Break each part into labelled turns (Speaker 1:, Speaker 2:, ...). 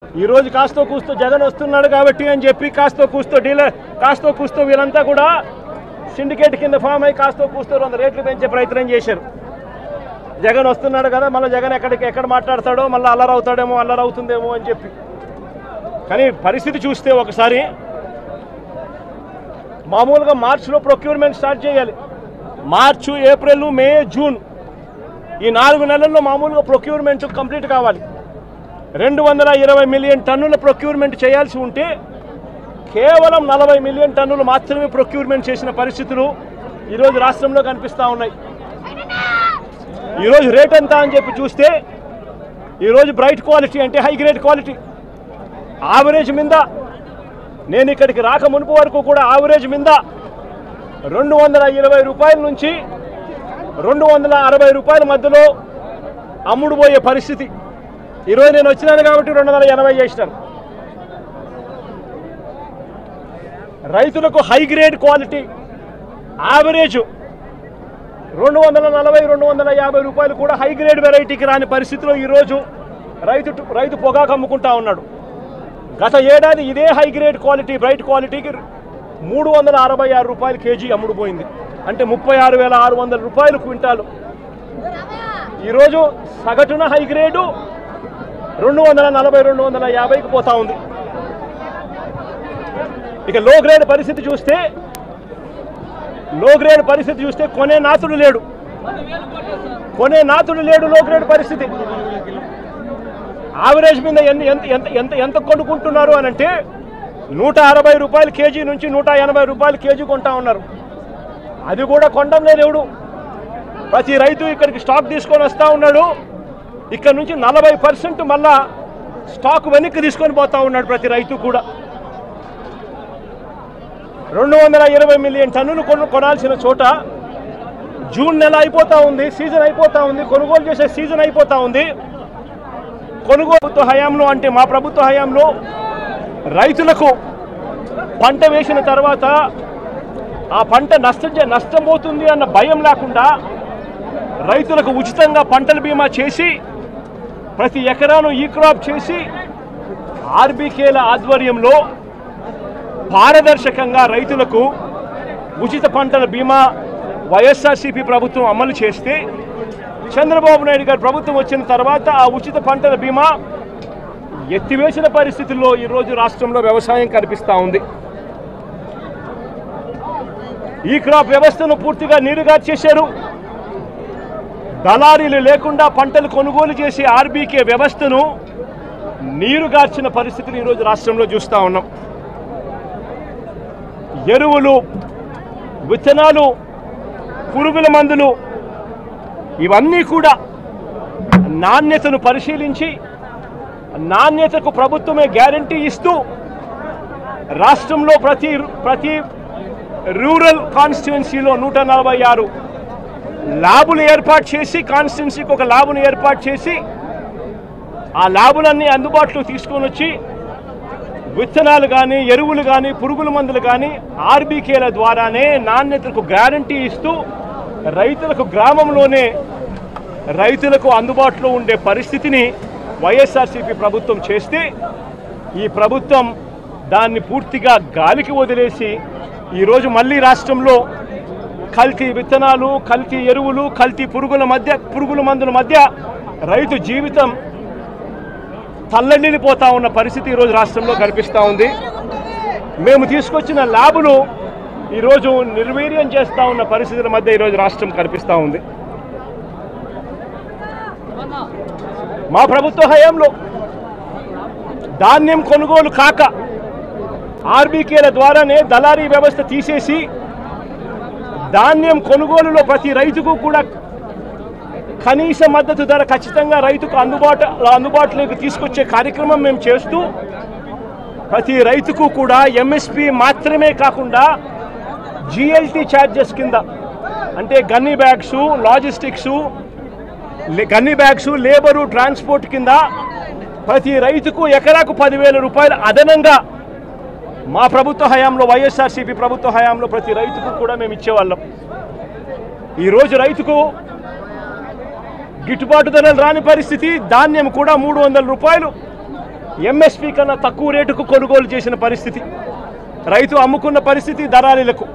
Speaker 1: ఈ రోజు కాస్తో కూస్తో జగన్ వస్తున్నాడు కాబట్టి అని చెప్పి కాస్తో కూస్తో వీళ్ళంతా కూడా సిండికేట్ కింద ఫామ్ అయ్యి కాస్తో కూస్తో 100 రేట్లు పెంచే ప్రయత్నం చేశారు. జగన్ వస్తున్నాడు కదా, మళ్ళీ జగన్ ఎక్కడ మాట్లాడతాడో, మళ్ళీ అల్లరవుతాడేమో, అల్లరవుతుందేమో అని చెప్పి. కానీ పరిస్థితి చూస్తే ఒకసారి మామూలుగా మార్చిలో ప్రొక్యూర్మెంట్ స్టార్ట్ చేయాలి. మార్చు, ఏప్రిల్, మే, జూన్ ఈ 4 నెలల్లో మామూలుగా ప్రొక్యూర్మెంట్ కంప్లీట్ కావాలి. 220 మిలియన్ టన్నుల ప్రొక్యూర్మెంట్ చేయాల్సి ఉంటే కేవలం 40 మిలియన్ టన్నులు మాత్రమే ప్రొక్యూర్మెంట్ చేసిన పరిస్థితులు ఈరోజు రాష్ట్రంలో కనిపిస్తూ ఉన్నాయి. ఈరోజు రేట్ ఎంత అని చెప్పి చూస్తే ఈరోజు బ్రైట్ క్వాలిటీ అంటే హై గ్రేడ్ క్వాలిటీ యావరేజ్ మీద, నేను ఇక్కడికి రాక మునుపు వరకు కూడా యావరేజ్ మీద 220 రూపాయల నుంచి 260 రూపాయల మధ్యలో అమ్ముడు పోయే పరిస్థితి. ఈరోజు నేను వచ్చినాను కాబట్టి 280 చేసినాను. రైతులకు హై గ్రేడ్ క్వాలిటీ యావరేజ్ 240-250 రూపాయలు కూడా హై గ్రేడ్ వెరైటీకి రాని పరిస్థితిలో ఈరోజు రైతు పొగాకు అమ్ముకుంటా ఉన్నాడు. గత ఏడాది ఇదే హై గ్రేడ్ క్వాలిటీ బ్రైట్ క్వాలిటీకి 366 రూపాయలు కేజీ అమ్ముడుపోయింది. అంటే 36,600 రూపాయలు క్వింటాలు. ఈరోజు సగటున హై గ్రేడు 240-250కి పోతా ఉంది. ఇక లో గ్రేడ్ పరిస్థితి చూస్తే కొనే నాతుడు లేడు. లో గ్రేడ్ పరిస్థితి. యావరేజ్ మీద ఎంత కొనుక్కుంటున్నారు అని అంటే 160 రూపాయల కేజీ నుంచి 180 రూపాయల కేజీ కొంటా ఉన్నారు. అది కూడా కొండం లేదు ఎవడు. ప్రతి రైతు ఇక్కడికి స్టాక్ తీసుకొని వస్తూ ఉన్నాడు. ఇక్కడ నుంచి 40% మళ్ళా స్టాక్ వెనక్కి తీసుకొని పోతా ఉన్నాడు ప్రతి రైతు కూడా. 220 మిలియన్ టన్నులు కొనాల్సిన చోట జూన్ నెల అయిపోతా ఉంది, సీజన్ అయిపోతా ఉంది, కొనుగోలు చేసే సీజన్ అయిపోతా ఉంది. కొనుగోలు హయాంలో అంటే మా ప్రభుత్వ హయాంలో రైతులకు పంట వేసిన తర్వాత ఆ పంట నష్టం పోతుంది అన్న భయం లేకుండా రైతులకు ఉచితంగా పంటల బీమా చేసి ప్రతి ఎకరాను ఈ క్రాప్ చేసి ఆర్బీకేల ఆధ్వర్యంలో పారదర్శకంగా రైతులకు ఉచిత పంటల బీమా వైఎస్ఆర్సీపీ ప్రభుత్వం అమలు చేస్తే చంద్రబాబు నాయుడు గారి ప్రభుత్వం వచ్చిన తర్వాత ఆ ఉచిత పంటల బీమా ఎత్తివేసిన పరిస్థితుల్లో ఈరోజు రాష్ట్రంలో వ్యవసాయం కనిపిస్తూ ఉంది. ఈ క్రాప్ వ్యవస్థను పూర్తిగా నీరుగా చేశారు. దళారీలు లేకుండా పంటలు కొనుగోలు చేసే ఆర్బీకే వ్యవస్థను నీరుగార్చిన పరిస్థితులు ఈరోజు రాష్ట్రంలో చూస్తూ ఉన్నాం. ఎరువులు, విత్తనాలు, పురుగుల మందులు ఇవన్నీ కూడా నాణ్యతను పరిశీలించి నాణ్యతకు ప్రభుత్వమే గ్యారంటీ ఇస్తూ రాష్ట్రంలో ప్రతి రూరల్ కాన్స్టిట్యుయెన్సీలో 146 ల్యాబులు ఏర్పాటు చేసి, కాన్స్టిట్యుయెన్సీకి ఒక ల్యాబును ఏర్పాటు చేసి ఆ ల్యాబులన్నీ అందుబాటులో తీసుకొని వచ్చి విత్తనాలు కానీ, ఎరువులు కానీ, పురుగుల మందులు కానీ ఆర్బీకేల ద్వారానే నాణ్యతకు గ్యారంటీ ఇస్తూ రైతులకు గ్రామంలోనే రైతులకు అందుబాటులో ఉండే పరిస్థితిని వైఎస్ఆర్సీపీ ప్రభుత్వం చేస్తే ఈ ప్రభుత్వం దాన్ని పూర్తిగా గాలికి వదిలేసి ఈరోజు మళ్ళీ రాష్ట్రంలో కల్తీ విత్తనాలు, కల్తీ ఎరువులు, కల్తీ పురుగుల మందుల మధ్య రైతు జీవితం తల్లడిల్లిపోతా ఉన్న పరిస్థితి ఈరోజు రాష్ట్రంలో కనిపిస్తూ ఉంది. మేము తీసుకొచ్చిన ల్యాబులు ఈరోజు నిర్వీర్యం చేస్తూ ఉన్న పరిస్థితుల మధ్య ఈరోజు రాష్ట్రం కనిపిస్తూ ఉంది. మా ప్రభుత్వ హయాంలో ధాన్యం కొనుగోలు కాక ఆర్బీకేల ద్వారానే దళారీ వ్యవస్థ తీసేసి ధాన్యం కొనుగోలులో ప్రతి రైతుకు కూడా కనీస మద్దతు ధర ఖచ్చితంగా రైతుకు అందుబాటులోకి తీసుకొచ్చే కార్యక్రమం మేము చేస్తూ ప్రతి రైతుకు కూడా ఎంఎస్పీ మాత్రమే కాకుండా జిఎల్టీ ఛార్జెస్ కింద అంటే gunny bags, logistics, gunny bags, labour, transport కింద ప్రతి రైతుకు ఎకరాకు 10,000 రూపాయలు అదనంగా మా ప్రభుత్వ హయాంలో, వైఎస్ఆర్సీపీ ప్రభుత్వ హయాంలో ప్రతి రైతుకు కూడా మేము ఇచ్చేవాళ్ళం. ఈరోజు రైతుకు గిట్టుబాటు ధరలు రాని పరిస్థితి. ధాన్యం కూడా 300 రూపాయలు ఎంఎస్పీ కన్నా తక్కువ రేటుకు కొనుగోలు చేసిన పరిస్థితి, రైతు అమ్ముకున్న పరిస్థితి దళారీలకు.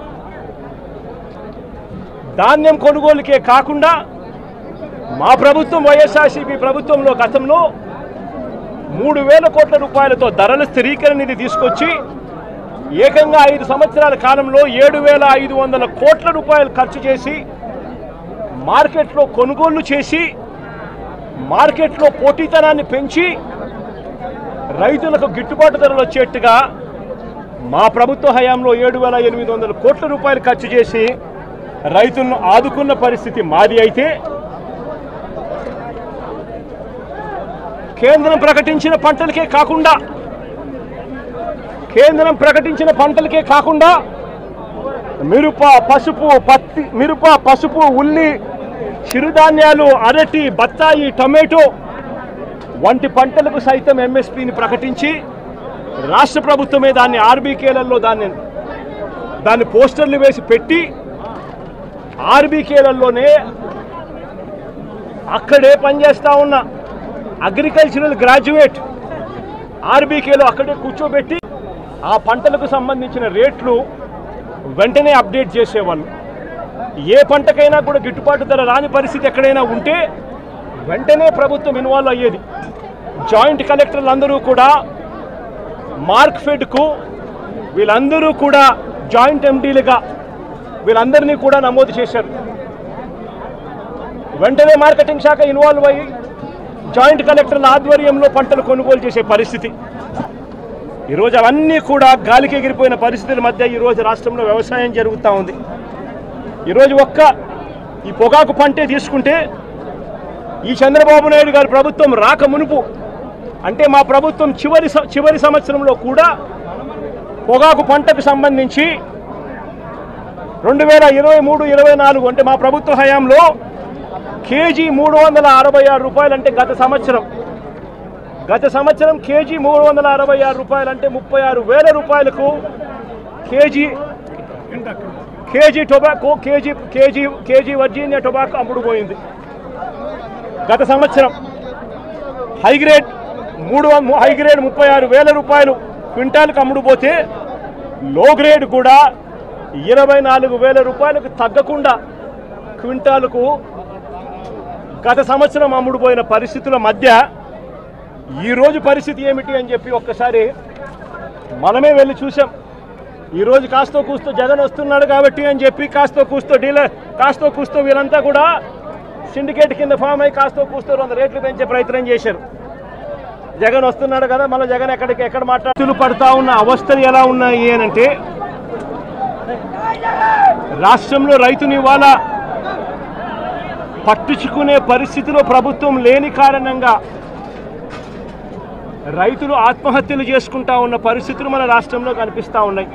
Speaker 1: ధాన్యం కొనుగోలుకే కాకుండా మా ప్రభుత్వం వైఎస్ఆర్సీపీ ప్రభుత్వంలో గతంలో 3,000 కోట్ల రూపాయలతో ధరల స్థిరీకరణ నిధి తీసుకొచ్చి ఏకంగా 5 సంవత్సరాల కాలంలో 7,500 కోట్ల రూపాయలు ఖర్చు చేసి మార్కెట్లో కొనుగోళ్లు చేసి మార్కెట్లో పోటీతనాన్ని పెంచి రైతులకు గిట్టుబాటు ధరలు వచ్చేట్టుగా మా ప్రభుత్వ హయాంలో 7,800 కోట్ల రూపాయలు ఖర్చు చేసి రైతులను ఆదుకున్న పరిస్థితి మాది. అయితే కేంద్రం ప్రకటించిన పంటలకే కాకుండా మిరప, పసుపు, ఉల్లి, చిరుధాన్యాలు, అరటి, బత్తాయి, టమాటో వంటి పంటలకు సైతం ఎంఎస్పీని ప్రకటించి రాష్ట్ర ప్రభుత్వమే దాన్ని ఆర్బీకేలలో దాన్ని పోస్టర్లు వేసి పెట్టి ఆర్బీకేలలోనే అక్కడే పనిచేస్తూ ఉన్న అగ్రికల్చరల్ గ్రాడ్యుయేట్ ఆర్బీకేలో అక్కడే కూర్చోబెట్టి ఆ పంటలకు సంబంధించిన రేట్లు వెంటనే అప్డేట్ చేసేవాళ్ళు. ఏ పంటకైనా కూడా గిట్టుబాటు ధర రాని పరిస్థితి ఎక్కడైనా ఉంటే వెంటనే ప్రభుత్వం ఇన్వాల్వ్ అయ్యేది. జాయింట్ కలెక్టర్లు అందరూ కూడా మార్క్ఫెడ్కు వీళ్ళందరూ కూడా జాయింట్ ఎండీలుగా వీళ్ళందరినీ కూడా నమోదు చేశారు. వెంటనే మార్కెటింగ్ శాఖ ఇన్వాల్వ్ అయ్యి జాయింట్ కలెక్టర్ల ఆధ్వర్యంలో పంటలు కొనుగోలు చేసే పరిస్థితి. ఈరోజు అవన్నీ కూడా గాలికి ఎగిరిపోయిన పరిస్థితుల మధ్య ఈరోజు రాష్ట్రంలో వ్యవసాయం జరుగుతూ ఉంది. ఈరోజు ఈ పొగాకు పంటే తీసుకుంటే ఈ చంద్రబాబు నాయుడు గారి ప్రభుత్వం రాక మునుపు అంటే మా ప్రభుత్వం చివరి సంవత్సరంలో కూడా పొగాకు పంటకు సంబంధించి 2023-24 అంటే మా ప్రభుత్వ హయాంలో కేజీ 366 రూపాయలు అంటే గత సంవత్సరం కేజీ 366 రూపాయలు అంటే 36,000 రూపాయలకు KG tobacco KG Virginia tobacco అమ్ముడుపోయింది. గత సంవత్సరం హైగ్రేడ్ 36,000 రూపాయలు క్వింటాల్కి అమ్ముడుపోతే లో గ్రేడ్ కూడా 24,000 రూపాయలకు తగ్గకుండా క్వింటాలకు గత సంవత్సరం అమ్ముడుపోయిన పరిస్థితుల మధ్య ఈరోజు పరిస్థితి ఏమిటి అని చెప్పి ఒక్కసారి మనమే వెళ్ళి చూసాం. ఈరోజు కాస్తో కూస్తో జగన్ వస్తున్నాడు కాబట్టి అని చెప్పి కాస్తో కూస్తో వీళ్ళంతా కూడా సిండికేట్ కింద ఫామ్ అయ్యి కాస్తో కూస్తో 100 రేట్లు పెంచే ప్రయత్నం చేశారు. జగన్ వస్తున్నాడు కదా, మళ్ళీ జగన్ ఎక్కడ మాట్లాడుతూ పడతా ఉన్న అవస్థలు ఎలా ఉన్నాయి అనంటే రాష్ట్రంలో రైతుని ఇవాళ పట్టించుకునే పరిస్థితిలో ప్రభుత్వం లేని కారణంగా రైతులు ఆత్మహత్యలు చేసుకుంటా ఉన్న పరిస్థితులు మన రాష్ట్రంలో కనిపిస్తూ ఉన్నాయి.